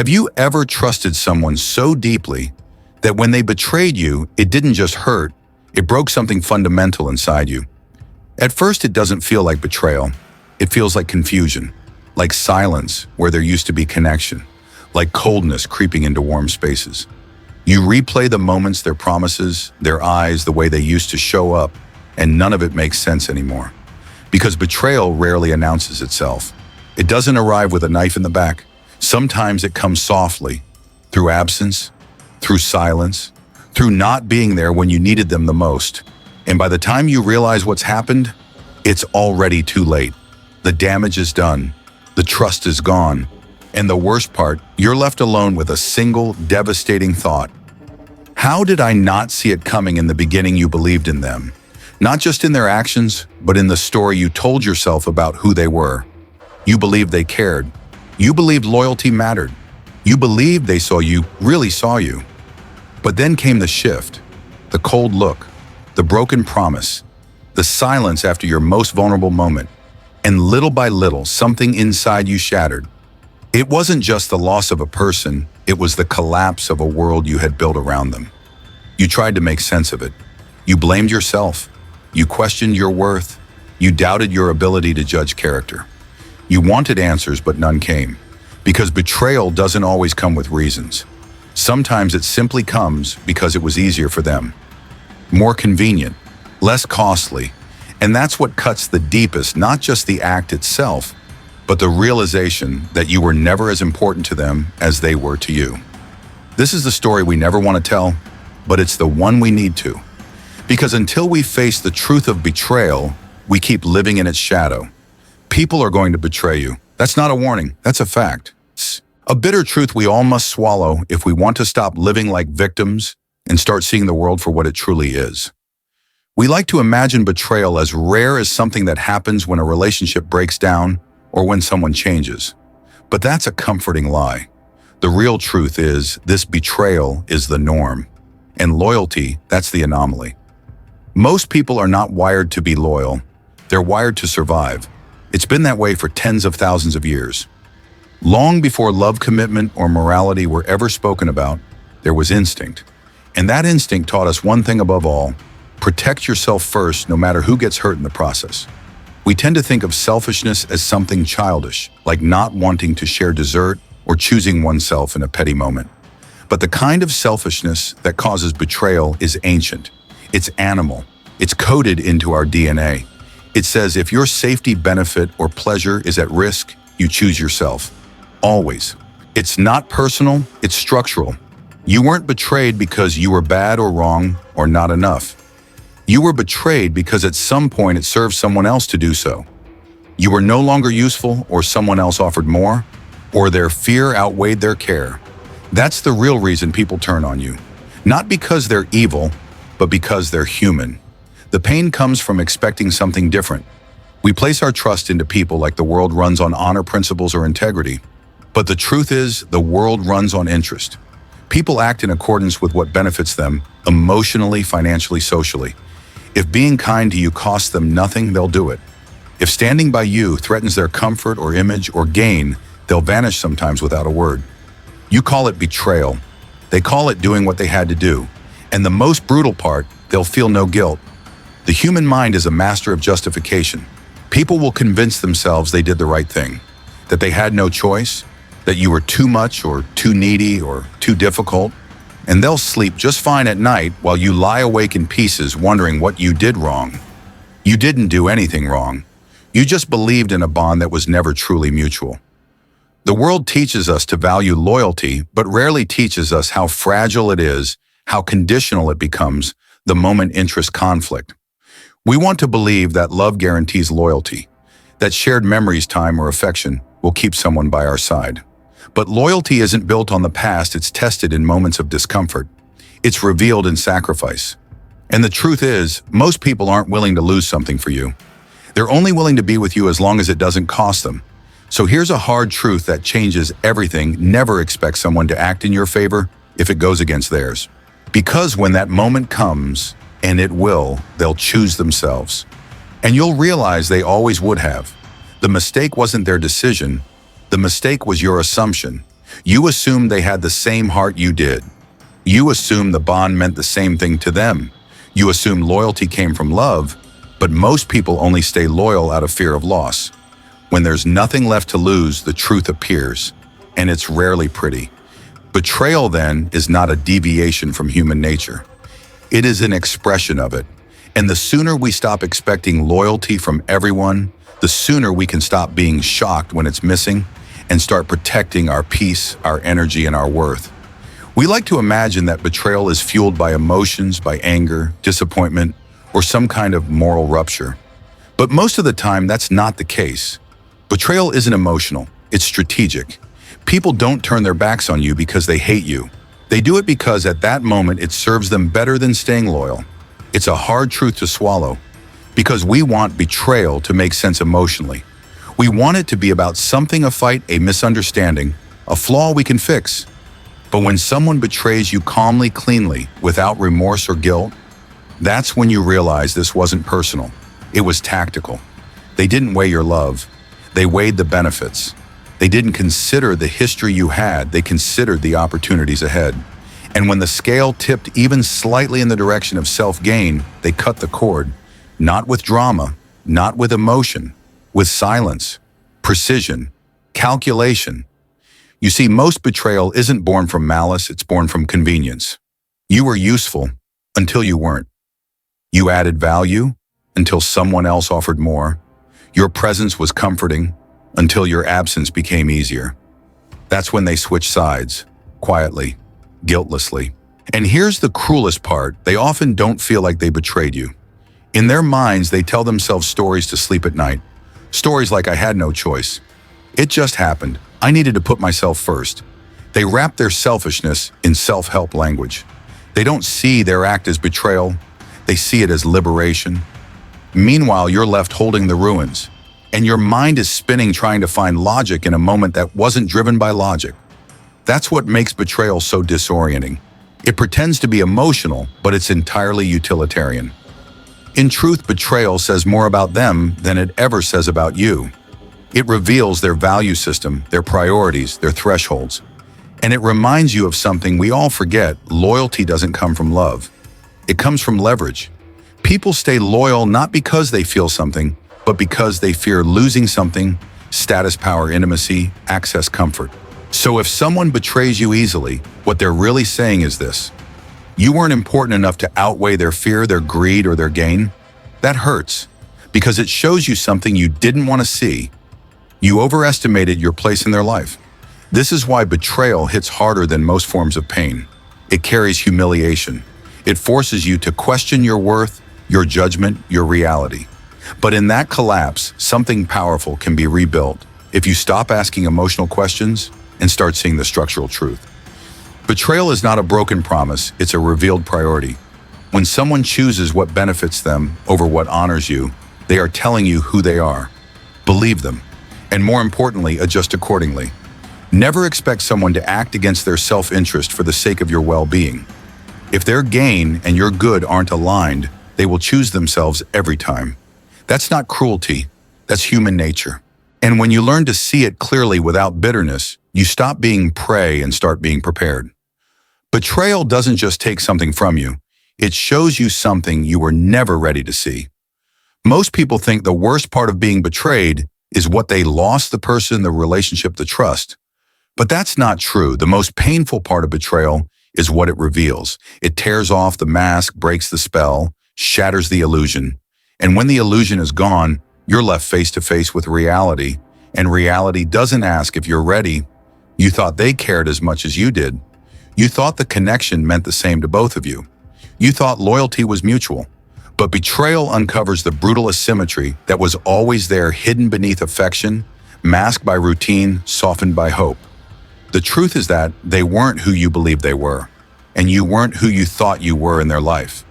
Have you ever trusted someone so deeply that when they betrayed you, it didn't just hurt, it broke something fundamental inside you? At first, it doesn't feel like betrayal. It feels like confusion, like silence where there used to be connection, like coldness creeping into warm spaces. You replay the moments, their promises, their eyes, the way they used to show up, and none of it makes sense anymore. Because betrayal rarely announces itself. It doesn't arrive with a knife in the back. Sometimes it comes softly, through absence, through silence, through not being there when you needed them the most. And by the time you realize what's happened, it's already too late. The damage is done, the trust is gone, and the worst part, you're left alone with a single devastating thought. How did I not see it coming in the beginning? You believed in them? Not just in their actions, but in the story you told yourself about who they were. You believed they cared. You believed loyalty mattered. You believed they really saw you. But then came the shift, the cold look, the broken promise, the silence after your most vulnerable moment, and little by little, something inside you shattered. It wasn't just the loss of a person, it was the collapse of a world you had built around them. You tried to make sense of it. You blamed yourself. You questioned your worth. You doubted your ability to judge character. You wanted answers, but none came. Because betrayal doesn't always come with reasons. Sometimes it simply comes because it was easier for them. More convenient, less costly. And that's what cuts the deepest, not just the act itself, but the realization that you were never as important to them as they were to you. This is the story we never want to tell, but it's the one we need to. Because until we face the truth of betrayal, we keep living in its shadow. People are going to betray you. That's not a warning, that's a fact. It's a bitter truth we all must swallow if we want to stop living like victims and start seeing the world for what it truly is. We like to imagine betrayal as rare as something that happens when a relationship breaks down or when someone changes. But that's a comforting lie. The real truth is this betrayal is the norm, and loyalty, that's the anomaly. Most people are not wired to be loyal. They're wired to survive. It's been that way for tens of thousands of years. Long before love, commitment, or morality were ever spoken about, there was instinct. And that instinct taught us one thing above all: protect yourself first, no matter who gets hurt in the process. We tend to think of selfishness as something childish, like not wanting to share dessert or choosing oneself in a petty moment. But the kind of selfishness that causes betrayal is ancient. It's animal. It's coded into our DNA. It says if your safety, benefit, or pleasure is at risk, you choose yourself. Always. It's not personal, it's structural. You weren't betrayed because you were bad or wrong or not enough. You were betrayed because at some point it served someone else to do so. You were no longer useful, or someone else offered more, or their fear outweighed their care. That's the real reason people turn on you. Not because they're evil, but because they're human. The pain comes from expecting something different. We place our trust into people like the world runs on honor principles or integrity. But the truth is, the world runs on interest. People act in accordance with what benefits them, emotionally, financially, socially. If being kind to you costs them nothing, they'll do it. If standing by you threatens their comfort or image or gain, they'll vanish sometimes without a word. You call it betrayal. They call it doing what they had to do. And the most brutal part, they'll feel no guilt. The human mind is a master of justification. People will convince themselves they did the right thing, that they had no choice, that you were too much or too needy or too difficult, and they'll sleep just fine at night while you lie awake in pieces wondering what you did wrong. You didn't do anything wrong. You just believed in a bond that was never truly mutual. The world teaches us to value loyalty, but rarely teaches us how fragile it is, how conditional it becomes the moment interests conflict. We want to believe that love guarantees loyalty, that shared memories, time, or affection will keep someone by our side. But loyalty isn't built on the past, it's tested in moments of discomfort. It's revealed in sacrifice. And the truth is, most people aren't willing to lose something for you. They're only willing to be with you as long as it doesn't cost them. So here's a hard truth that changes everything: never expect someone to act in your favor if it goes against theirs. Because when that moment comes, and it will, they'll choose themselves. And you'll realize they always would have. The mistake wasn't their decision. The mistake was your assumption. You assumed they had the same heart you did. You assumed the bond meant the same thing to them. You assumed loyalty came from love, but most people only stay loyal out of fear of loss. When there's nothing left to lose, the truth appears, and it's rarely pretty. Betrayal, then, is not a deviation from human nature. It is an expression of it. And the sooner we stop expecting loyalty from everyone, the sooner we can stop being shocked when it's missing and start protecting our peace, our energy, and our worth. We like to imagine that betrayal is fueled by emotions, by anger, disappointment, or some kind of moral rupture. But most of the time, that's not the case. Betrayal isn't emotional, it's strategic. People don't turn their backs on you because they hate you. They do it because at that moment it serves them better than staying loyal. It's a hard truth to swallow, because we want betrayal to make sense emotionally. We want it to be about something, a fight, a misunderstanding, a flaw we can fix. But when someone betrays you calmly, cleanly, without remorse or guilt, that's when you realize this wasn't personal. It was tactical. They didn't weigh your love. They weighed the benefits. They didn't consider the history you had. They considered the opportunities ahead. And when the scale tipped even slightly in the direction of self-gain, they cut the cord. Not with drama, not with emotion, with silence, precision, calculation. You see, most betrayal isn't born from malice, it's born from convenience. You were useful until you weren't. You added value until someone else offered more. Your presence was comforting until your absence became easier. That's when they switch sides, quietly, guiltlessly. And here's the cruelest part, they often don't feel like they betrayed you. In their minds, they tell themselves stories to sleep at night. Stories like, I had no choice. It just happened. I needed to put myself first. They wrap their selfishness in self-help language. They don't see their act as betrayal. They see it as liberation. Meanwhile, you're left holding the ruins, and your mind is spinning trying to find logic in a moment that wasn't driven by logic. That's what makes betrayal so disorienting. It pretends to be emotional, but it's entirely utilitarian. In truth, betrayal says more about them than it ever says about you. It reveals their value system, their priorities, their thresholds. And it reminds you of something we all forget: loyalty doesn't come from love. It comes from leverage. People stay loyal not because they feel something, but because they fear losing something: status, power, intimacy, access, comfort. So if someone betrays you easily, what they're really saying is this: you weren't important enough to outweigh their fear, their greed, or their gain. That hurts, because it shows you something you didn't want to see. You overestimated your place in their life. This is why betrayal hits harder than most forms of pain. It carries humiliation. It forces you to question your worth, your judgment, your reality. But in that collapse, something powerful can be rebuilt if you stop asking emotional questions and start seeing the structural truth. Betrayal is not a broken promise, it's a revealed priority. When someone chooses what benefits them over what honors you, they are telling you who they are. Believe them, and more importantly, adjust accordingly. Never expect someone to act against their self-interest for the sake of your well-being. If their gain and your good aren't aligned, they will choose themselves every time. That's not cruelty, that's human nature. And when you learn to see it clearly without bitterness, you stop being prey and start being prepared. Betrayal doesn't just take something from you, it shows you something you were never ready to see. Most people think the worst part of being betrayed is what they lost: the person, the relationship, the trust. But that's not true. The most painful part of betrayal is what it reveals. It tears off the mask, breaks the spell, shatters the illusion. And when the illusion is gone, you're left face to face with reality. And reality doesn't ask if you're ready. You thought they cared as much as you did. You thought the connection meant the same to both of you. You thought loyalty was mutual. But betrayal uncovers the brutal asymmetry that was always there, hidden beneath affection, masked by routine, softened by hope. The truth is that they weren't who you believed they were, and you weren't who you thought you were in their life.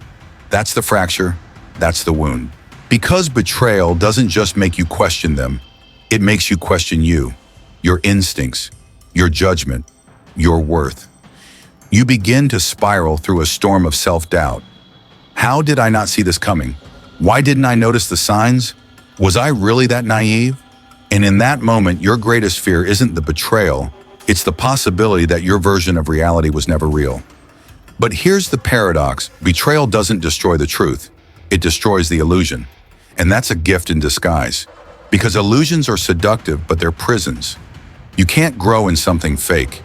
That's the fracture, that's the wound. Because betrayal doesn't just make you question them, it makes you question you, your instincts, your judgment, your worth. You begin to spiral through a storm of self-doubt. How did I not see this coming? Why didn't I notice the signs? Was I really that naive? And in that moment, your greatest fear isn't the betrayal, It's the possibility that your version of reality was never real. But here's the paradox. Betrayal doesn't destroy the truth. It destroys the illusion. And that's a gift in disguise. Because illusions are seductive, but they're prisons. You can't grow in something fake.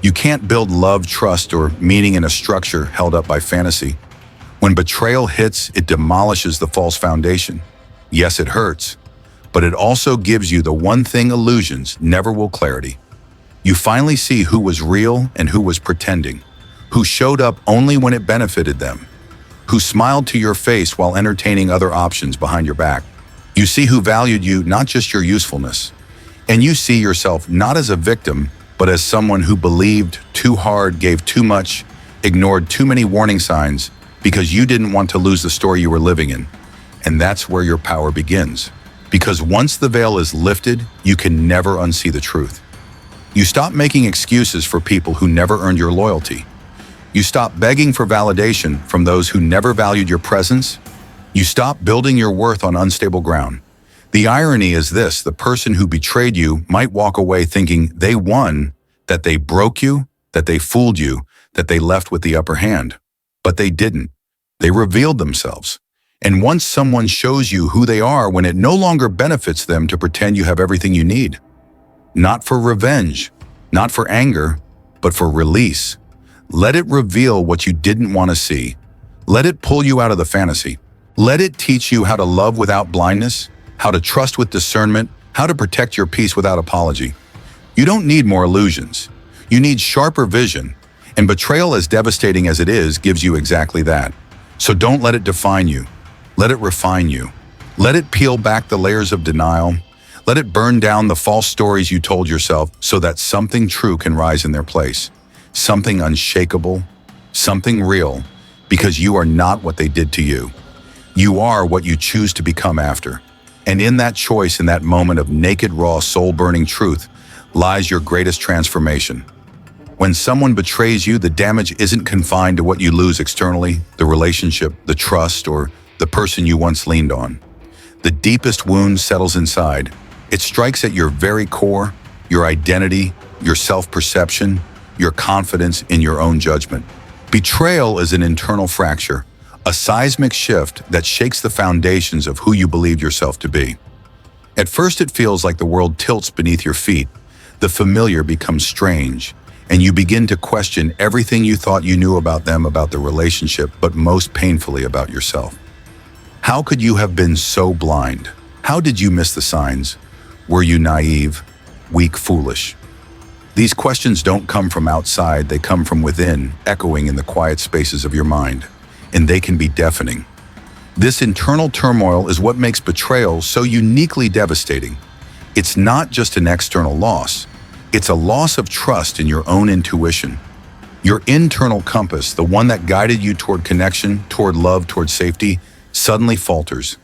You can't build love, trust, or meaning in a structure held up by fantasy. When betrayal hits, it demolishes the false foundation. Yes, it hurts, but it also gives you the one thing illusions never will: clarity. You finally see who was real and who was pretending, who showed up only when it benefited them, who smiled to your face while entertaining other options behind your back. You see who valued you, not just your usefulness. And you see yourself not as a victim, but as someone who believed too hard, gave too much, ignored too many warning signs because you didn't want to lose the story you were living in. And that's where your power begins. Because once the veil is lifted, you can never unsee the truth. You stop making excuses for people who never earned your loyalty. You stop begging for validation from those who never valued your presence. You stop building your worth on unstable ground. The irony is this: the person who betrayed you might walk away thinking they won, that they broke you, that they fooled you, that they left with the upper hand. But they didn't. They revealed themselves. And once someone shows you who they are, when it no longer benefits them to pretend you have everything you need. Not for revenge, not for anger, but for release. Let it reveal what you didn't want to see. Let it pull you out of the fantasy. Let it teach you how to love without blindness, how to trust with discernment, how to protect your peace without apology. You don't need more illusions. You need sharper vision. And betrayal, as devastating as it is, gives you exactly that. So don't let it define you. Let it refine you. Let it peel back the layers of denial. Let it burn down the false stories you told yourself so that something true can rise in their place. Something unshakable, something real, because you are not what they did to you. You are what you choose to become after. And in that choice, in that moment of naked, raw, soul-burning truth, lies your greatest transformation. When someone betrays you, the damage isn't confined to what you lose externally, the relationship, the trust, or the person you once leaned on. The deepest wound settles inside. It strikes at your very core, your identity, your self-perception, your confidence in your own judgment. Betrayal is an internal fracture, a seismic shift that shakes the foundations of who you believed yourself to be. At first, it feels like the world tilts beneath your feet. The familiar becomes strange, and you begin to question everything you thought you knew about them, about the relationship, but most painfully about yourself. How could you have been so blind? How did you miss the signs? Were you naive, weak, foolish? These questions don't come from outside, they come from within, echoing in the quiet spaces of your mind, and they can be deafening. This internal turmoil is what makes betrayal so uniquely devastating. It's not just an external loss. It's a loss of trust in your own intuition. Your internal compass, the one that guided you toward connection, toward love, toward safety, suddenly falters.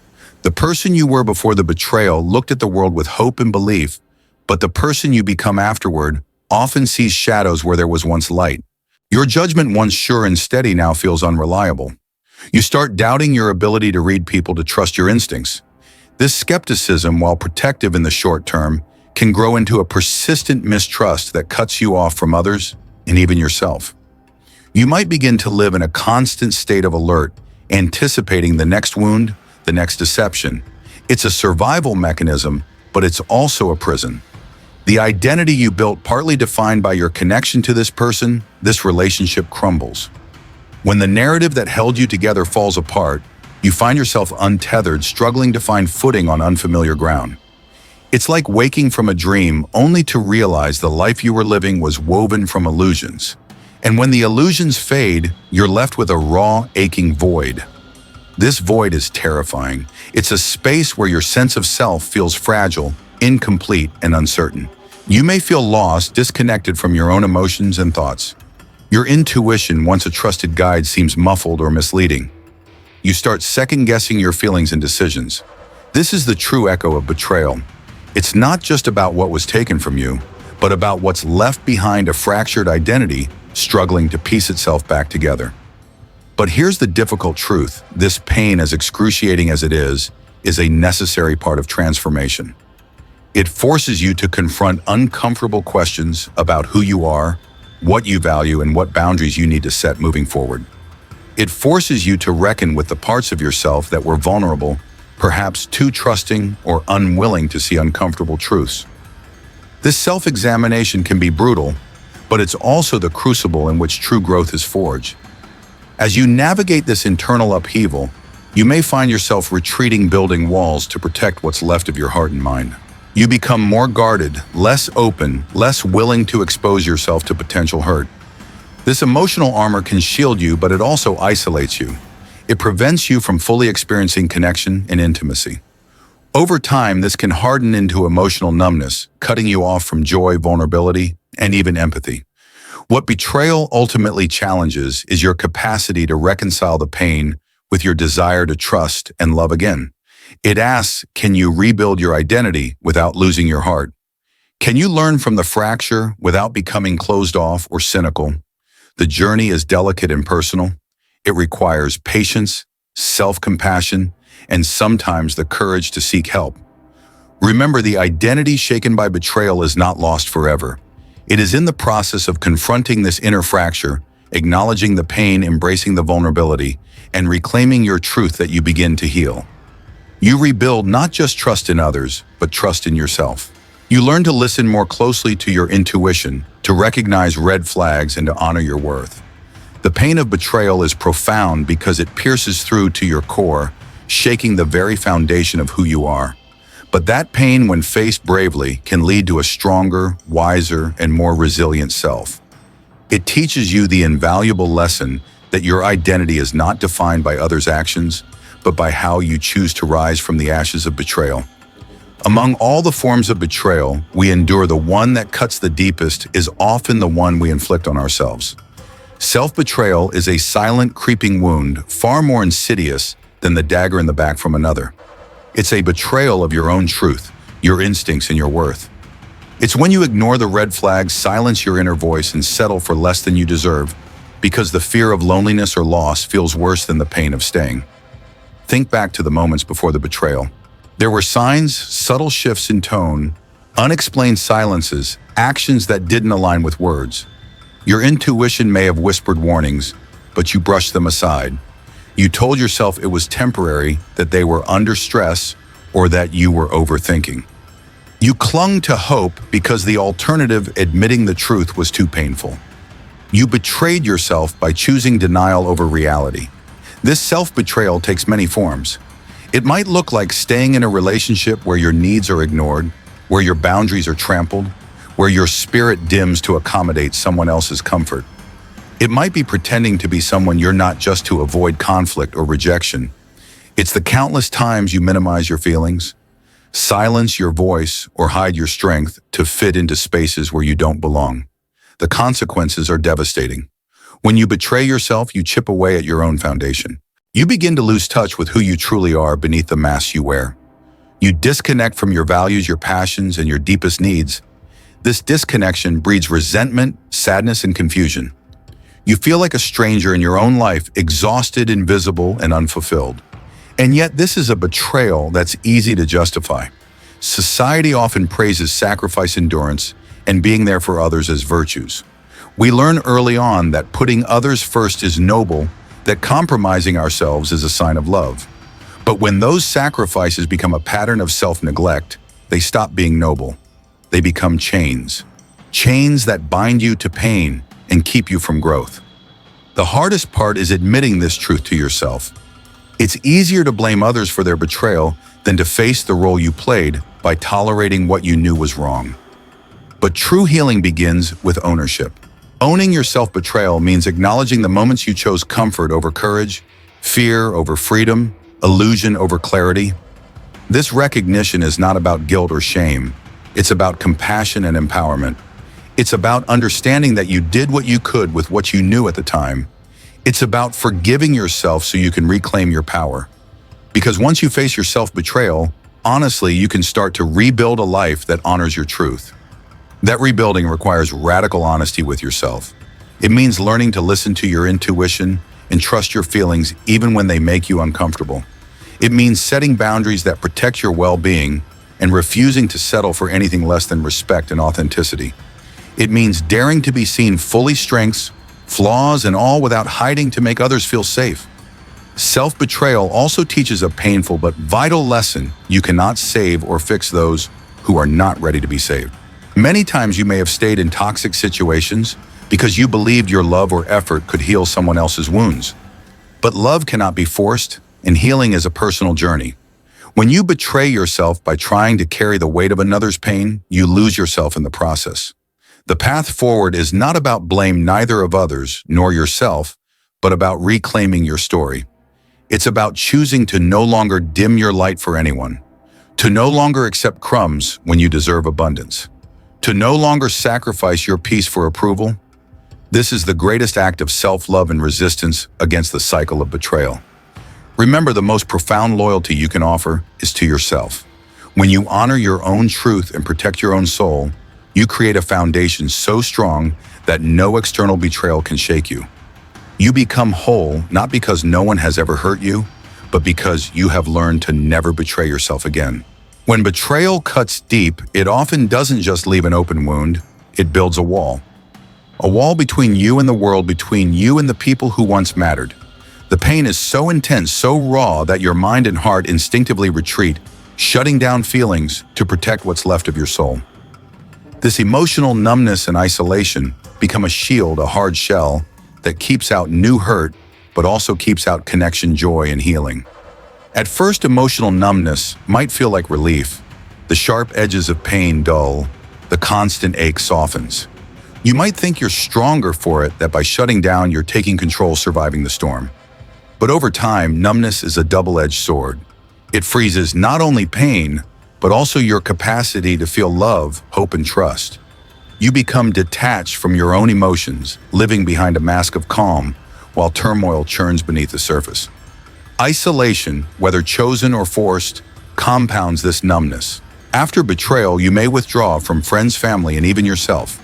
The person you were before the betrayal looked at the world with hope and belief, but the person you become afterward often sees shadows where there was once light. Your judgment, once sure and steady, now feels unreliable. You start doubting your ability to read people, to trust your instincts. This skepticism, while protective in the short term, can grow into a persistent mistrust that cuts you off from others and even yourself. You might begin to live in a constant state of alert, anticipating the next wound, the next deception. It's a survival mechanism, but it's also a prison. The identity you built, partly defined by your connection to this person, this relationship, crumbles. When the narrative that held you together falls apart, you find yourself untethered, struggling to find footing on unfamiliar ground. It's like waking from a dream only to realize the life you were living was woven from illusions. And when the illusions fade, you're left with a raw, aching void. This void is terrifying. It's a space where your sense of self feels fragile, incomplete, and uncertain. You may feel lost, disconnected from your own emotions and thoughts. Your intuition, once a trusted guide, seems muffled or misleading. You start second-guessing your feelings and decisions. This is the true echo of betrayal. It's not just about what was taken from you, but about what's left behind, a fractured identity struggling to piece itself back together. But here's the difficult truth. This pain, as excruciating as it is a necessary part of transformation. It forces you to confront uncomfortable questions about who you are, what you value, and what boundaries you need to set moving forward. It forces you to reckon with the parts of yourself that were vulnerable, perhaps too trusting or unwilling to see uncomfortable truths. This self-examination can be brutal, but it's also the crucible in which true growth is forged. As you navigate this internal upheaval, you may find yourself retreating, building walls to protect what's left of your heart and mind. You become more guarded, less open, less willing to expose yourself to potential hurt. This emotional armor can shield you, but it also isolates you. It prevents you from fully experiencing connection and intimacy. Over time, this can harden into emotional numbness, cutting you off from joy, vulnerability, and even empathy. What betrayal ultimately challenges is your capacity to reconcile the pain with your desire to trust and love again. It asks, can you rebuild your identity without losing your heart? Can you learn from the fracture without becoming closed off or cynical? The journey is delicate and personal. It requires patience, self-compassion, and sometimes the courage to seek help. Remember, the identity shaken by betrayal is not lost forever. It is in the process of confronting this inner fracture, acknowledging the pain, embracing the vulnerability, and reclaiming your truth that you begin to heal. You rebuild not just trust in others, but trust in yourself. You learn to listen more closely to your intuition, to recognize red flags, and to honor your worth. The pain of betrayal is profound because it pierces through to your core, shaking the very foundation of who you are. But that pain, when faced bravely, can lead to a stronger, wiser, and more resilient self. It teaches you the invaluable lesson that your identity is not defined by others' actions, but by how you choose to rise from the ashes of betrayal. Among all the forms of betrayal we endure, the one that cuts the deepest is often the one we inflict on ourselves. Self-betrayal is a silent, creeping wound, far more insidious than the dagger in the back from another. It's a betrayal of your own truth, your instincts, and your worth. It's when you ignore the red flags, silence your inner voice, and settle for less than you deserve, because the fear of loneliness or loss feels worse than the pain of staying. Think back to the moments before the betrayal. There were signs, subtle shifts in tone, unexplained silences, actions that didn't align with words. Your intuition may have whispered warnings, but you brushed them aside. You told yourself it was temporary, that they were under stress, or that you were overthinking. You clung to hope because the alternative, admitting the truth, was too painful. You betrayed yourself by choosing denial over reality. This self-betrayal takes many forms. It might look like staying in a relationship where your needs are ignored, where your boundaries are trampled, where your spirit dims to accommodate someone else's comfort. It might be pretending to be someone you're not just to avoid conflict or rejection. It's the countless times you minimize your feelings, silence your voice, or hide your strength to fit into spaces where you don't belong. The consequences are devastating. When you betray yourself, you chip away at your own foundation. You begin to lose touch with who you truly are beneath the mask you wear. You disconnect from your values, your passions, and your deepest needs. This disconnection breeds resentment, sadness, and confusion. You feel like a stranger in your own life, exhausted, invisible, and unfulfilled. And yet this is a betrayal that's easy to justify. Society often praises sacrifice, endurance, and being there for others as virtues. We learn early on that putting others first is noble, that compromising ourselves is a sign of love. But when those sacrifices become a pattern of self-neglect, they stop being noble. They become chains. Chains that bind you to pain and keep you from growth. The hardest part is admitting this truth to yourself. It's easier to blame others for their betrayal than to face the role you played by tolerating what you knew was wrong. But true healing begins with ownership. Owning your self-betrayal means acknowledging the moments you chose comfort over courage, fear over freedom, illusion over clarity. This recognition is not about guilt or shame. It's about compassion and empowerment. It's about understanding that you did what you could with what you knew at the time. It's about forgiving yourself so you can reclaim your power. Because once you face your self-betrayal, honestly, you can start to rebuild a life that honors your truth. That rebuilding requires radical honesty with yourself. It means learning to listen to your intuition and trust your feelings even when they make you uncomfortable. It means setting boundaries that protect your well-being, and refusing to settle for anything less than respect and authenticity. It means daring to be seen fully, strengths, flaws, and all, without hiding to make others feel safe. Self-betrayal also teaches a painful but vital lesson: you cannot save or fix those who are not ready to be saved. Many times you may have stayed in toxic situations because you believed your love or effort could heal someone else's wounds. But love cannot be forced, and healing is a personal journey. When you betray yourself by trying to carry the weight of another's pain, you lose yourself in the process. The path forward is not about blame neither of others nor yourself, but about reclaiming your story. It's about choosing to no longer dim your light for anyone, to no longer accept crumbs when you deserve abundance, to no longer sacrifice your peace for approval. This is the greatest act of self-love and resistance against the cycle of betrayal. Remember, the most profound loyalty you can offer is to yourself. When you honor your own truth and protect your own soul, you create a foundation so strong that no external betrayal can shake you. You become whole not because no one has ever hurt you, but because you have learned to never betray yourself again. When betrayal cuts deep, it often doesn't just leave an open wound, it builds a wall. A wall between you and the world, between you and the people who once mattered. The pain is so intense, so raw, that your mind and heart instinctively retreat, shutting down feelings to protect what's left of your soul. This emotional numbness and isolation become a shield, a hard shell that keeps out new hurt, but also keeps out connection, joy, and healing. At first, emotional numbness might feel like relief. The sharp edges of pain dull, the constant ache softens. You might think you're stronger for it, that by shutting down, you're taking control, surviving the storm. But over time, numbness is a double-edged sword. It freezes not only pain, but also your capacity to feel love, hope, and trust. You become detached from your own emotions, living behind a mask of calm, while turmoil churns beneath the surface. Isolation, whether chosen or forced, compounds this numbness. After betrayal, you may withdraw from friends, family, and even yourself.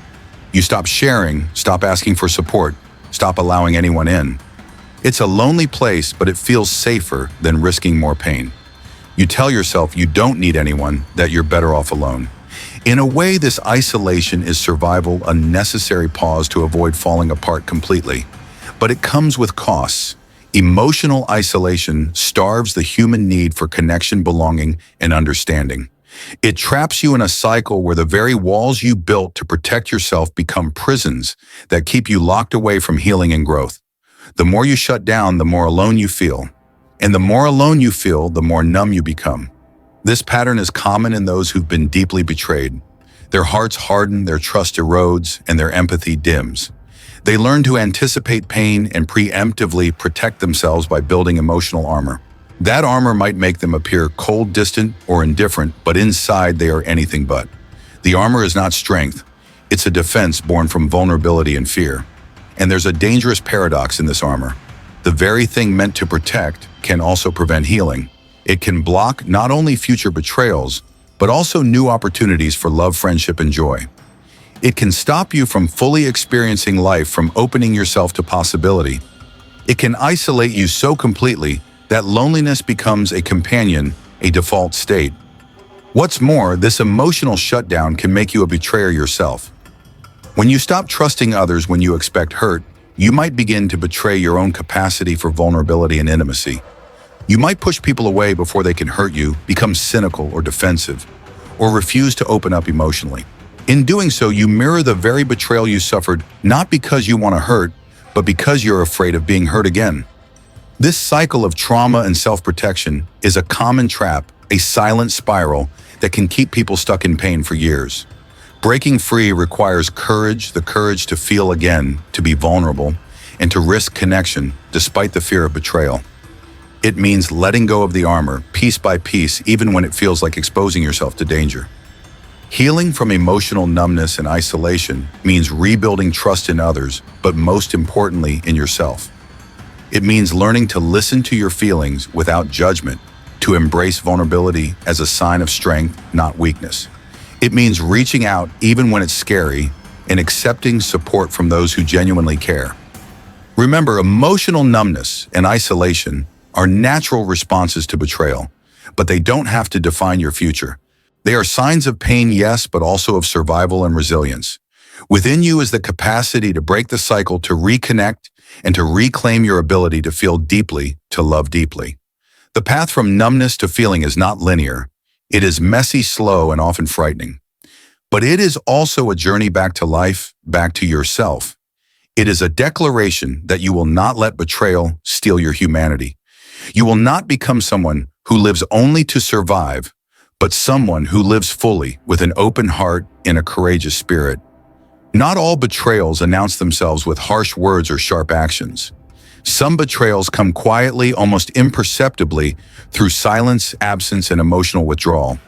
You stop sharing, stop asking for support, stop allowing anyone in. It's a lonely place, but it feels safer than risking more pain. You tell yourself you don't need anyone, that you're better off alone. In a way, this isolation is survival, a necessary pause to avoid falling apart completely. But it comes with costs. Emotional isolation starves the human need for connection, belonging, and understanding. It traps you in a cycle where the very walls you built to protect yourself become prisons that keep you locked away from healing and growth. The more you shut down, the more alone you feel. And the more alone you feel, the more numb you become. This pattern is common in those who've been deeply betrayed. Their hearts harden, their trust erodes, and their empathy dims. They learn to anticipate pain and preemptively protect themselves by building emotional armor. That armor might make them appear cold, distant, or indifferent, but inside they are anything but. The armor is not strength. It's a defense born from vulnerability and fear. And there's a dangerous paradox in this armor. The very thing meant to protect can also prevent healing. It can block not only future betrayals, but also new opportunities for love, friendship, and joy. It can stop you from fully experiencing life, from opening yourself to possibility. It can isolate you so completely that loneliness becomes a companion, a default state. What's more, this emotional shutdown can make you a betrayer yourself. When you stop trusting others when you expect hurt, you might begin to betray your own capacity for vulnerability and intimacy. You might push people away before they can hurt you, become cynical or defensive, or refuse to open up emotionally. In doing so, you mirror the very betrayal you suffered, not because you want to hurt, but because you're afraid of being hurt again. This cycle of trauma and self-protection is a common trap, a silent spiral that can keep people stuck in pain for years. Breaking free requires courage, the courage to feel again, to be vulnerable, and to risk connection despite the fear of betrayal. It means letting go of the armor, piece by piece, even when it feels like exposing yourself to danger. Healing from emotional numbness and isolation means rebuilding trust in others, but most importantly, in yourself. It means learning to listen to your feelings without judgment, to embrace vulnerability as a sign of strength, not weakness. It means reaching out even when it's scary and accepting support from those who genuinely care. Remember, emotional numbness and isolation are natural responses to betrayal, but they don't have to define your future. They are signs of pain, yes, but also of survival and resilience. Within you is the capacity to break the cycle, to reconnect, and to reclaim your ability to feel deeply, to love deeply. The path from numbness to feeling is not linear. It is messy, slow, and often frightening. But it is also a journey back to life, back to yourself. It is a declaration that you will not let betrayal steal your humanity. You will not become someone who lives only to survive, but someone who lives fully with an open heart and a courageous spirit. Not all betrayals announce themselves with harsh words or sharp actions. Some betrayals come quietly, almost imperceptibly, through silence, absence, and emotional withdrawal.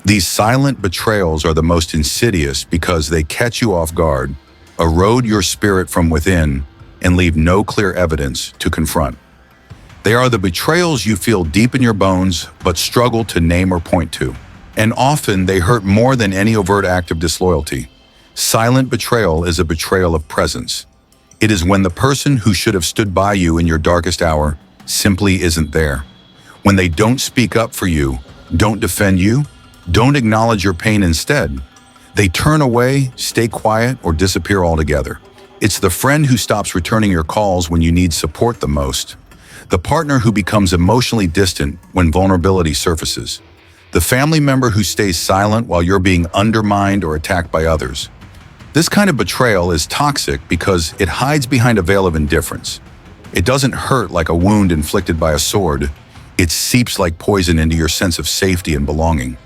These silent betrayals are the most insidious because they catch you off guard, erode your spirit from within, and leave no clear evidence to confront. They are the betrayals you feel deep in your bones but struggle to name or point to. And often they hurt more than any overt act of disloyalty. Silent betrayal is a betrayal of presence. It is when the person who should have stood by you in your darkest hour simply isn't there. When they don't speak up for you, don't defend you, don't acknowledge your pain instead. They turn away, stay quiet, or disappear altogether. It's the friend who stops returning your calls when you need support the most. The partner who becomes emotionally distant when vulnerability surfaces. The family member who stays silent while you're being undermined or attacked by others. This kind of betrayal is toxic because it hides behind a veil of indifference. It doesn't hurt like a wound inflicted by a sword. It seeps like poison into your sense of safety and belonging.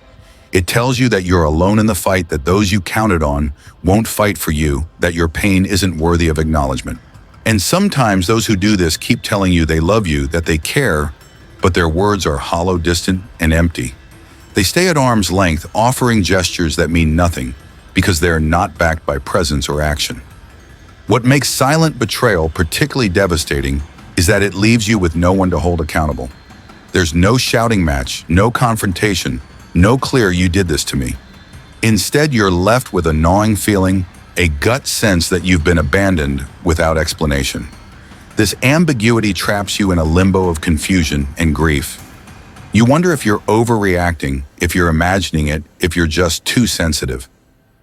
It tells you that you're alone in the fight, that those you counted on won't fight for you, that your pain isn't worthy of acknowledgement. And sometimes those who do this keep telling you they love you, that they care, but their words are hollow, distant, and empty. They stay at arm's length, offering gestures that mean nothing, because they're not backed by presence or action. What makes silent betrayal particularly devastating is that it leaves you with no one to hold accountable. There's no shouting match, no confrontation, no clear "you did this to me." Instead, you're left with a gnawing feeling, a gut sense that you've been abandoned without explanation. This ambiguity traps you in a limbo of confusion and grief. You wonder if you're overreacting, if you're imagining it, if you're just too sensitive.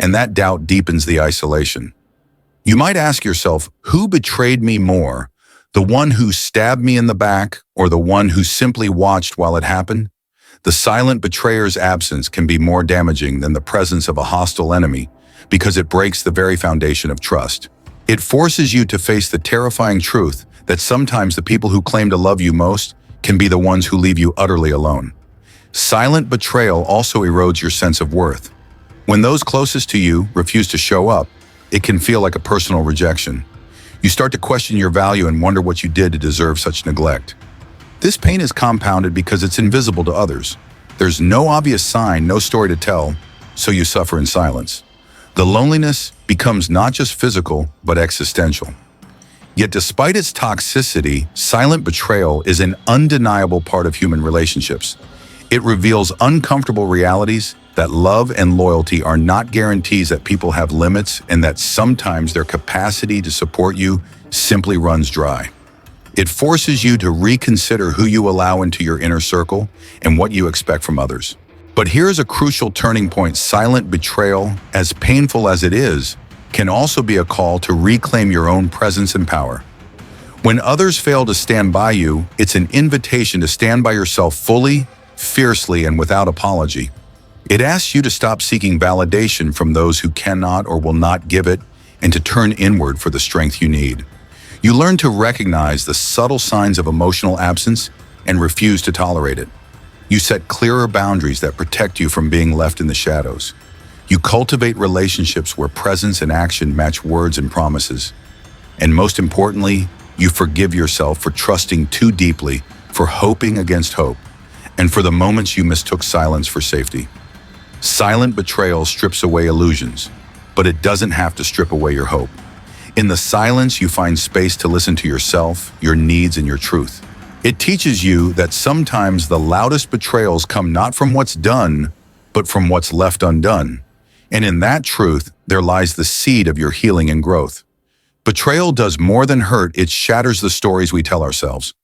And that doubt deepens the isolation. You might ask yourself, who betrayed me more? The one who stabbed me in the back, or the one who simply watched while it happened? The silent betrayer's absence can be more damaging than the presence of a hostile enemy because it breaks the very foundation of trust. It forces you to face the terrifying truth that sometimes the people who claim to love you most can be the ones who leave you utterly alone. Silent betrayal also erodes your sense of worth. When those closest to you refuse to show up, it can feel like a personal rejection. You start to question your value and wonder what you did to deserve such neglect. This pain is compounded because it's invisible to others. There's no obvious sign, no story to tell, so you suffer in silence. The loneliness becomes not just physical, but existential. Yet despite its toxicity, silent betrayal is an undeniable part of human relationships. It reveals uncomfortable realities that love and loyalty are not guarantees, that people have limits, and that sometimes their capacity to support you simply runs dry. It forces you to reconsider who you allow into your inner circle and what you expect from others. But here's a crucial turning point. Silent betrayal, as painful as it is, can also be a call to reclaim your own presence and power. When others fail to stand by you, it's an invitation to stand by yourself fully, fiercely, and without apology. It asks you to stop seeking validation from those who cannot or will not give it, and to turn inward for the strength you need. You learn to recognize the subtle signs of emotional absence and refuse to tolerate it. You set clearer boundaries that protect you from being left in the shadows. You cultivate relationships where presence and action match words and promises. And most importantly, you forgive yourself for trusting too deeply, for hoping against hope, and for the moments you mistook silence for safety. Silent betrayal strips away illusions, but it doesn't have to strip away your hope. In the silence, you find space to listen to yourself, your needs, and your truth. It teaches you that sometimes the loudest betrayals come not from what's done, but from what's left undone. And in that truth, there lies the seed of your healing and growth. Betrayal does more than hurt, it shatters the stories we tell ourselves.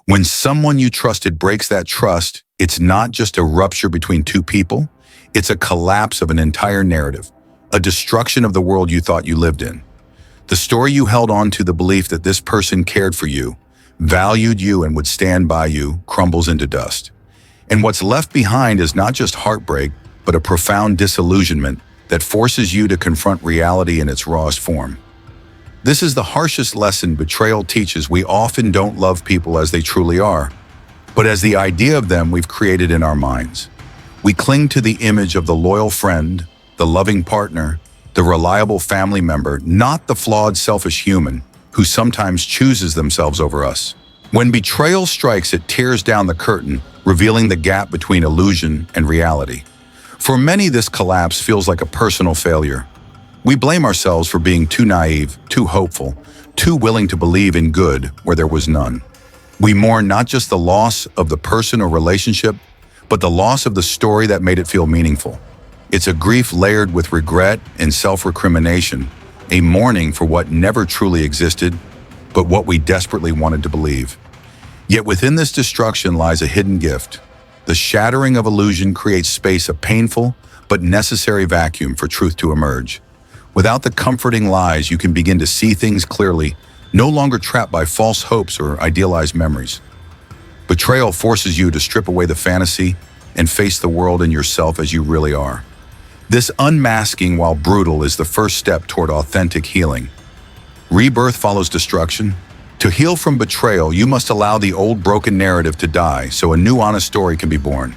When someone you trusted breaks that trust, it's not just a rupture between two people, It's a collapse of an entire narrative, a destruction of the world you thought you lived in. The story you held on to, the belief that this person cared for you, valued you, and would stand by you, crumbles into dust. And what's left behind is not just heartbreak, but a profound disillusionment that forces you to confront reality in its rawest form. This is the harshest lesson betrayal teaches. We often don't love people as they truly are, but as the idea of them we've created in our minds. We cling to the image of the loyal friend, the loving partner, the reliable family member, not the flawed, selfish human who sometimes chooses themselves over us. When betrayal strikes, it tears down the curtain, revealing the gap between illusion and reality. For many, this collapse feels like a personal failure. We blame ourselves for being too naive, too hopeful, too willing to believe in good where there was none. We mourn not just the loss of the person or relationship, but the loss of the story that made it feel meaningful. It's a grief layered with regret and self-recrimination, a mourning for what never truly existed, but what we desperately wanted to believe. Yet within this destruction lies a hidden gift. The shattering of illusion creates space, a painful but necessary vacuum for truth to emerge. Without the comforting lies, you can begin to see things clearly, no longer trapped by false hopes or idealized memories. Betrayal forces you to strip away the fantasy and face the world and yourself as you really are. This unmasking, while brutal, is the first step toward authentic healing. Rebirth follows destruction. To heal from betrayal, you must allow the old broken narrative to die so a new honest story can be born.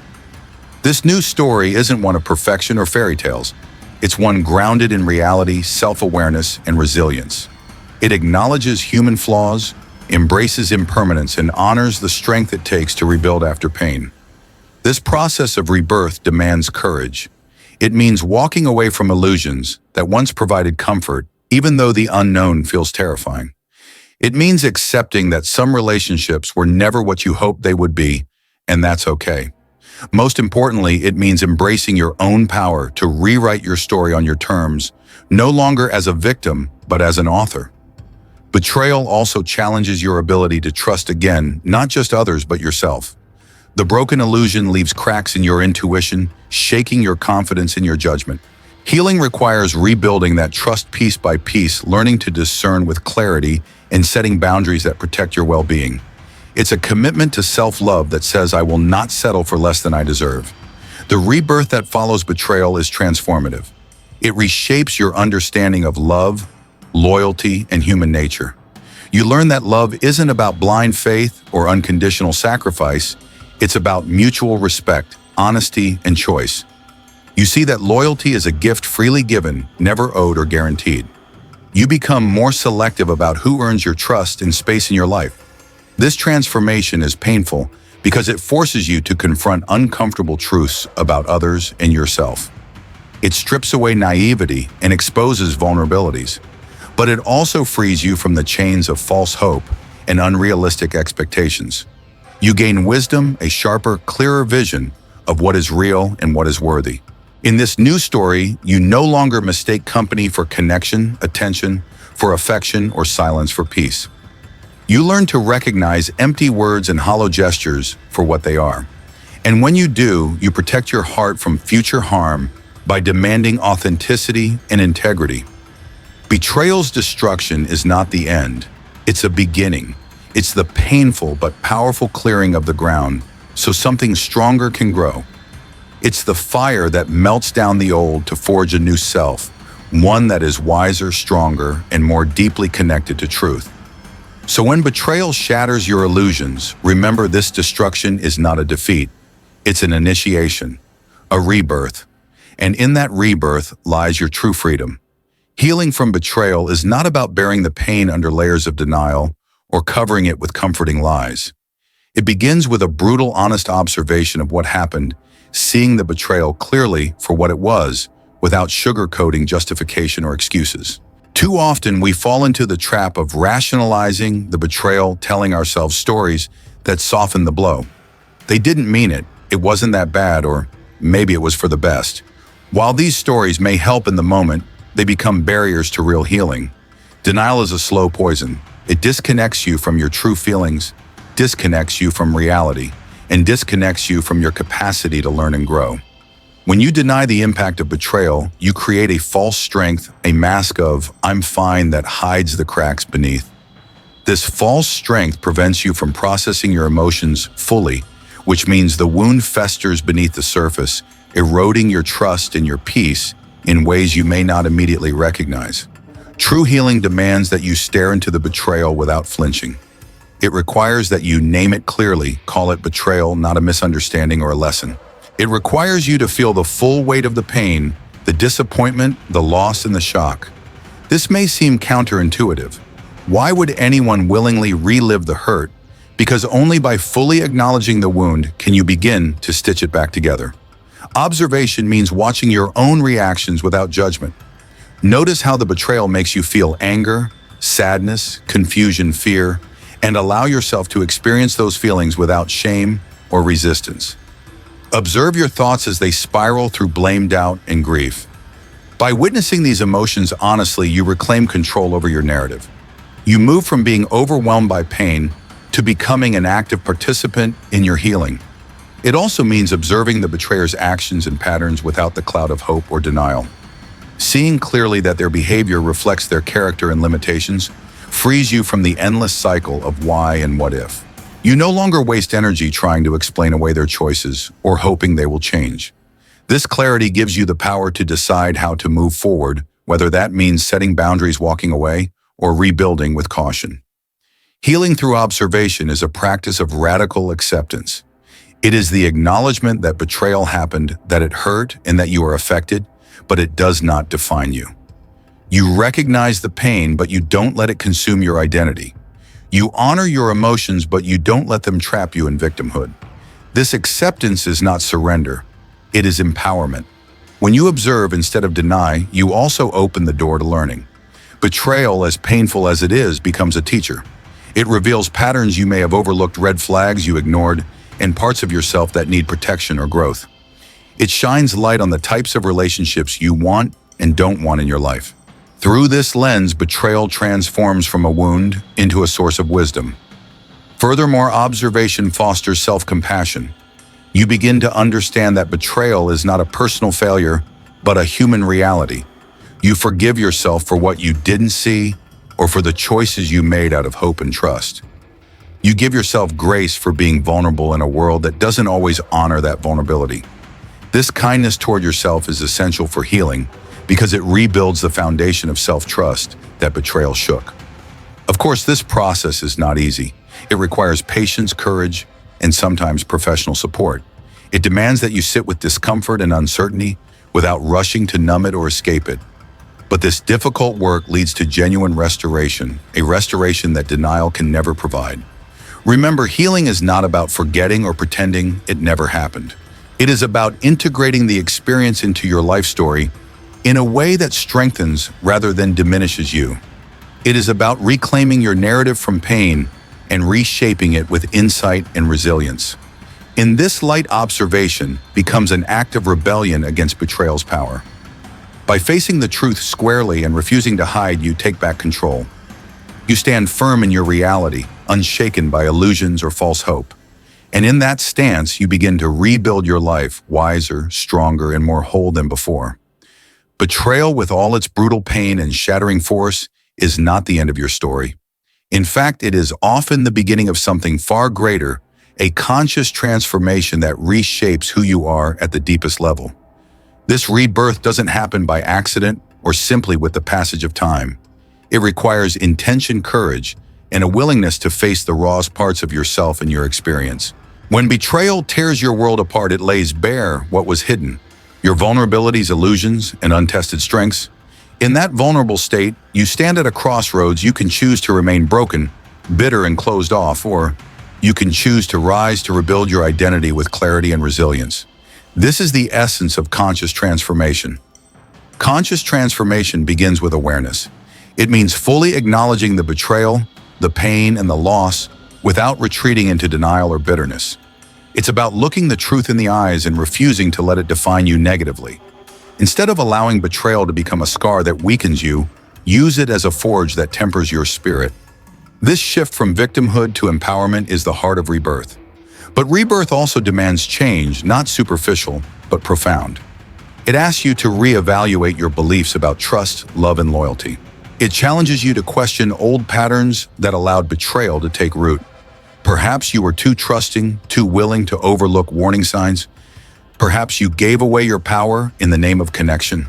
This new story isn't one of perfection or fairy tales. It's one grounded in reality, self-awareness, and resilience. It acknowledges human flaws, embraces impermanence, and honors the strength it takes to rebuild after pain. This process of rebirth demands courage. It means walking away from illusions that once provided comfort, even though the unknown feels terrifying. It means accepting that some relationships were never what you hoped they would be, and that's okay. Most importantly, it means embracing your own power to rewrite your story on your terms, no longer as a victim, but as an author. Betrayal also challenges your ability to trust again, not just others, but yourself. The broken illusion leaves cracks in your intuition, shaking your confidence in your judgment. Healing requires rebuilding that trust piece by piece, learning to discern with clarity, and setting boundaries that protect your well-being. It's a commitment to self-love that says, I will not settle for less than I deserve. The rebirth that follows betrayal is transformative. It reshapes your understanding of love, loyalty, and human nature. You learn that love isn't about blind faith or unconditional sacrifice. It's about mutual respect, honesty, and choice. You see that loyalty is a gift freely given, never owed or guaranteed. You become more selective about who earns your trust and space in your life. This transformation is painful because it forces you to confront uncomfortable truths about others and yourself. It strips away naivety and exposes vulnerabilities, but it also frees you from the chains of false hope and unrealistic expectations. You gain wisdom, a sharper, clearer vision of what is real and what is worthy. In this new story, you no longer mistake company for connection, attention for affection, or silence for peace. You learn to recognize empty words and hollow gestures for what they are. And when you do, you protect your heart from future harm by demanding authenticity and integrity. Betrayal's destruction is not the end. It's a beginning. It's the painful but powerful clearing of the ground so something stronger can grow. It's the fire that melts down the old to forge a new self, one that is wiser, stronger, and more deeply connected to truth. So when betrayal shatters your illusions, remember this destruction is not a defeat. It's an initiation, a rebirth. And in that rebirth lies your true freedom. Healing from betrayal is not about bearing the pain under layers of denial or covering it with comforting lies. It begins with a brutal, honest observation of what happened, seeing the betrayal clearly for what it was, without sugarcoating justification or excuses. Too often, we fall into the trap of rationalizing the betrayal, telling ourselves stories that soften the blow. They didn't mean it, it wasn't that bad, or maybe it was for the best. While these stories may help in the moment, they become barriers to real healing. Denial is a slow poison. It disconnects you from your true feelings, disconnects you from reality, and disconnects you from your capacity to learn and grow. When you deny the impact of betrayal, you create a false strength, a mask of "I'm fine" that hides the cracks beneath. This false strength prevents you from processing your emotions fully, which means the wound festers beneath the surface, eroding your trust and your peace in ways you may not immediately recognize. True healing demands that you stare into the betrayal without flinching. It requires that you name it clearly, call it betrayal, not a misunderstanding or a lesson. It requires you to feel the full weight of the pain, the disappointment, the loss, and the shock. This may seem counterintuitive. Why would anyone willingly relive the hurt? Because only by fully acknowledging the wound can you begin to stitch it back together. Observation means watching your own reactions without judgment. Notice how the betrayal makes you feel anger, sadness, confusion, fear, and allow yourself to experience those feelings without shame or resistance. Observe your thoughts as they spiral through blame, doubt, and grief. By witnessing these emotions honestly, you reclaim control over your narrative. You move from being overwhelmed by pain to becoming an active participant in your healing. It also means observing the betrayer's actions and patterns without the cloud of hope or denial. Seeing clearly that their behavior reflects their character and limitations frees you from the endless cycle of why and what if. You no longer waste energy trying to explain away their choices or hoping they will change. This clarity gives you the power to decide how to move forward, whether that means setting boundaries, walking away, or rebuilding with caution. Healing through observation is a practice of radical acceptance. It is the acknowledgement that betrayal happened, that it hurt, and that you are affected, but it does not define you. You recognize the pain, but you don't let it consume your identity. You honor your emotions, but you don't let them trap you in victimhood. This acceptance is not surrender. It is empowerment. When you observe instead of deny, you also open the door to learning. Betrayal, as painful as it is, becomes a teacher. It reveals patterns you may have overlooked, red flags you ignored, and parts of yourself that need protection or growth. It shines light on the types of relationships you want and don't want in your life. Through this lens, betrayal transforms from a wound into a source of wisdom. Furthermore, observation fosters self-compassion. You begin to understand that betrayal is not a personal failure, but a human reality. You forgive yourself for what you didn't see or for the choices you made out of hope and trust. You give yourself grace for being vulnerable in a world that doesn't always honor that vulnerability. This kindness toward yourself is essential for healing because it rebuilds the foundation of self-trust that betrayal shook. Of course, this process is not easy. It requires patience, courage, and sometimes professional support. It demands that you sit with discomfort and uncertainty without rushing to numb it or escape it. But this difficult work leads to genuine restoration, a restoration that denial can never provide. Remember, healing is not about forgetting or pretending it never happened. It is about integrating the experience into your life story in a way that strengthens rather than diminishes you. It is about reclaiming your narrative from pain and reshaping it with insight and resilience. In this light, observation becomes an act of rebellion against betrayal's power. By facing the truth squarely and refusing to hide, you take back control. You stand firm in your reality, unshaken by illusions or false hope. And in that stance, you begin to rebuild your life wiser, stronger, and more whole than before. Betrayal, with all its brutal pain and shattering force, is not the end of your story. In fact, it is often the beginning of something far greater, a conscious transformation that reshapes who you are at the deepest level. This rebirth doesn't happen by accident or simply with the passage of time. It requires intention, courage, and a willingness to face the rawest parts of yourself and your experience. When betrayal tears your world apart, it lays bare what was hidden, your vulnerabilities, illusions, and untested strengths. In that vulnerable state, you stand at a crossroads. You can choose to remain broken, bitter, and closed off, or you can choose to rise to rebuild your identity with clarity and resilience. This is the essence of conscious transformation. Conscious transformation begins with awareness. It means fully acknowledging the betrayal, the pain, and the loss without retreating into denial or bitterness. It's about looking the truth in the eyes and refusing to let it define you negatively. Instead of allowing betrayal to become a scar that weakens you, use it as a forge that tempers your spirit. This shift from victimhood to empowerment is the heart of rebirth. But rebirth also demands change, not superficial, but profound. It asks you to reevaluate your beliefs about trust, love, and loyalty. It challenges you to question old patterns that allowed betrayal to take root. Perhaps you were too trusting, too willing to overlook warning signs. Perhaps you gave away your power in the name of connection.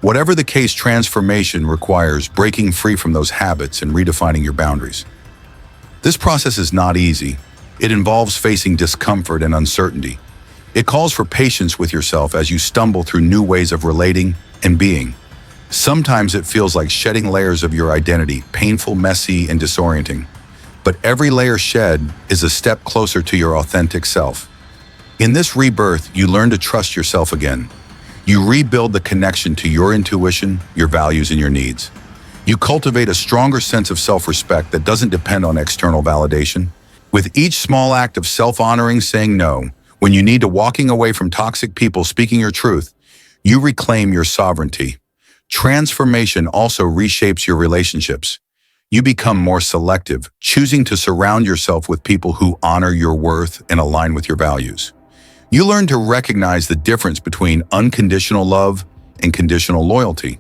Whatever the case, transformation requires breaking free from those habits and redefining your boundaries. This process is not easy. It involves facing discomfort and uncertainty. It calls for patience with yourself as you stumble through new ways of relating and being. Sometimes it feels like shedding layers of your identity, painful, messy, and disorienting. But every layer shed is a step closer to your authentic self. In this rebirth, you learn to trust yourself again. You rebuild the connection to your intuition, your values, and your needs. You cultivate a stronger sense of self-respect that doesn't depend on external validation. With each small act of self-honoring, saying no, when you need to, walking away from toxic people, speaking your truth, you reclaim your sovereignty. Transformation also reshapes your relationships. You become more selective, choosing to surround yourself with people who honor your worth and align with your values. You learn to recognize the difference between unconditional love and conditional loyalty.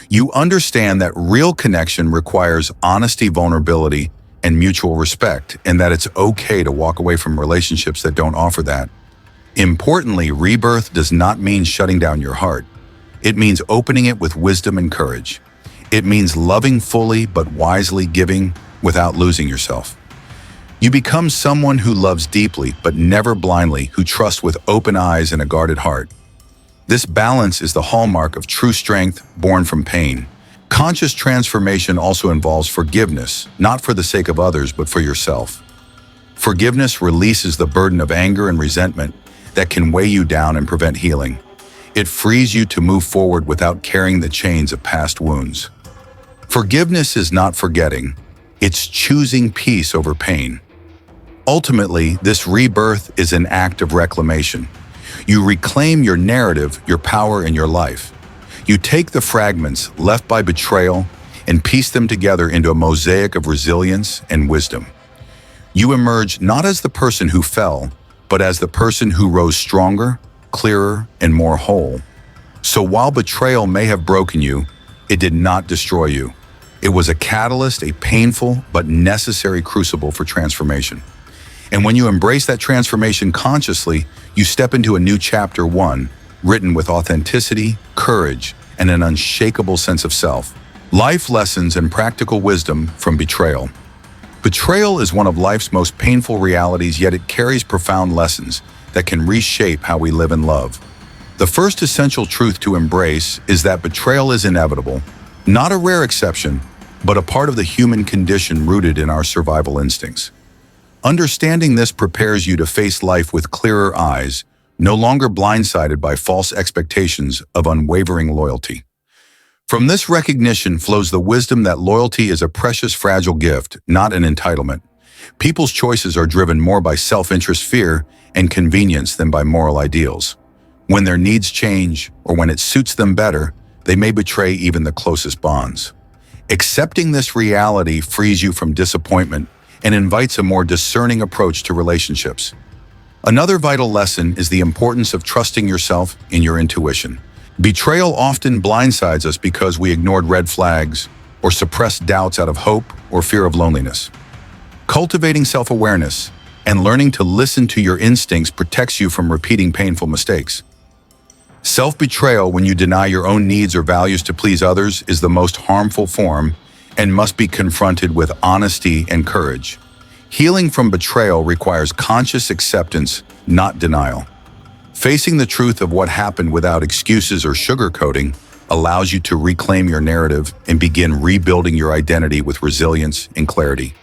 You understand that real connection requires honesty, vulnerability, and mutual respect, and that it's okay to walk away from relationships that don't offer that. Importantly, rebirth does not mean shutting down your heart. It means opening it with wisdom and courage. It means loving fully but wisely, giving without losing yourself. You become someone who loves deeply but never blindly, who trusts with open eyes and a guarded heart. This balance is the hallmark of true strength born from pain. Conscious transformation also involves forgiveness, not for the sake of others but for yourself. Forgiveness releases the burden of anger and resentment that can weigh you down and prevent healing. It frees you to move forward without carrying the chains of past wounds. Forgiveness is not forgetting, it's choosing peace over pain. Ultimately, this rebirth is an act of reclamation. You reclaim your narrative, your power, and your life. You take the fragments left by betrayal and piece them together into a mosaic of resilience and wisdom. You emerge not as the person who fell, but as the person who rose stronger, clearer, and more whole. So while betrayal may have broken you, it did not destroy you. It was a catalyst, a painful but necessary crucible for transformation. And when you embrace that transformation consciously, you step into a new chapter, one written with authenticity, courage, and an unshakable sense of self. Life lessons and practical wisdom from betrayal. Betrayal is one of life's most painful realities, yet it carries profound lessons that can reshape how we live and love. The first essential truth to embrace is that betrayal is inevitable, not a rare exception, but a part of the human condition rooted in our survival instincts. Understanding this prepares you to face life with clearer eyes, no longer blindsided by false expectations of unwavering loyalty. From this recognition flows the wisdom that loyalty is a precious, fragile gift, not an entitlement. People's choices are driven more by self-interest, fear, and convenience than by moral ideals. When their needs change, or when it suits them better, they may betray even the closest bonds. Accepting this reality frees you from disappointment and invites a more discerning approach to relationships. Another vital lesson is the importance of trusting yourself in your intuition. Betrayal often blindsides us because we ignored red flags or suppressed doubts out of hope or fear of loneliness. Cultivating self-awareness and learning to listen to your instincts protects you from repeating painful mistakes. Self-betrayal, when you deny your own needs or values to please others, is the most harmful form and must be confronted with honesty and courage. Healing from betrayal requires conscious acceptance, not denial. Facing the truth of what happened without excuses or sugarcoating allows you to reclaim your narrative and begin rebuilding your identity with resilience and clarity.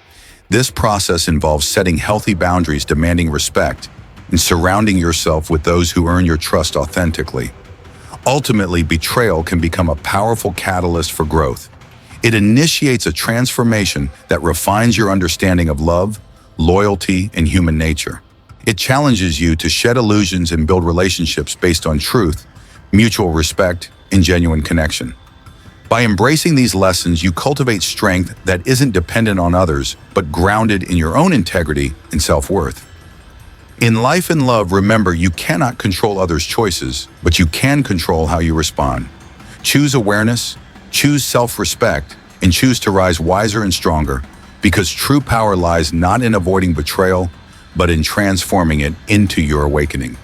This process involves setting healthy boundaries, demanding respect, and surrounding yourself with those who earn your trust authentically. Ultimately, betrayal can become a powerful catalyst for growth. It initiates a transformation that refines your understanding of love, loyalty, and human nature. It challenges you to shed illusions and build relationships based on truth, mutual respect, and genuine connection. By embracing these lessons, you cultivate strength that isn't dependent on others, but grounded in your own integrity and self-worth. In life and love, remember, you cannot control others' choices, but you can control how you respond. Choose awareness, choose self-respect, and choose to rise wiser and stronger, because true power lies not in avoiding betrayal, but in transforming it into your awakening.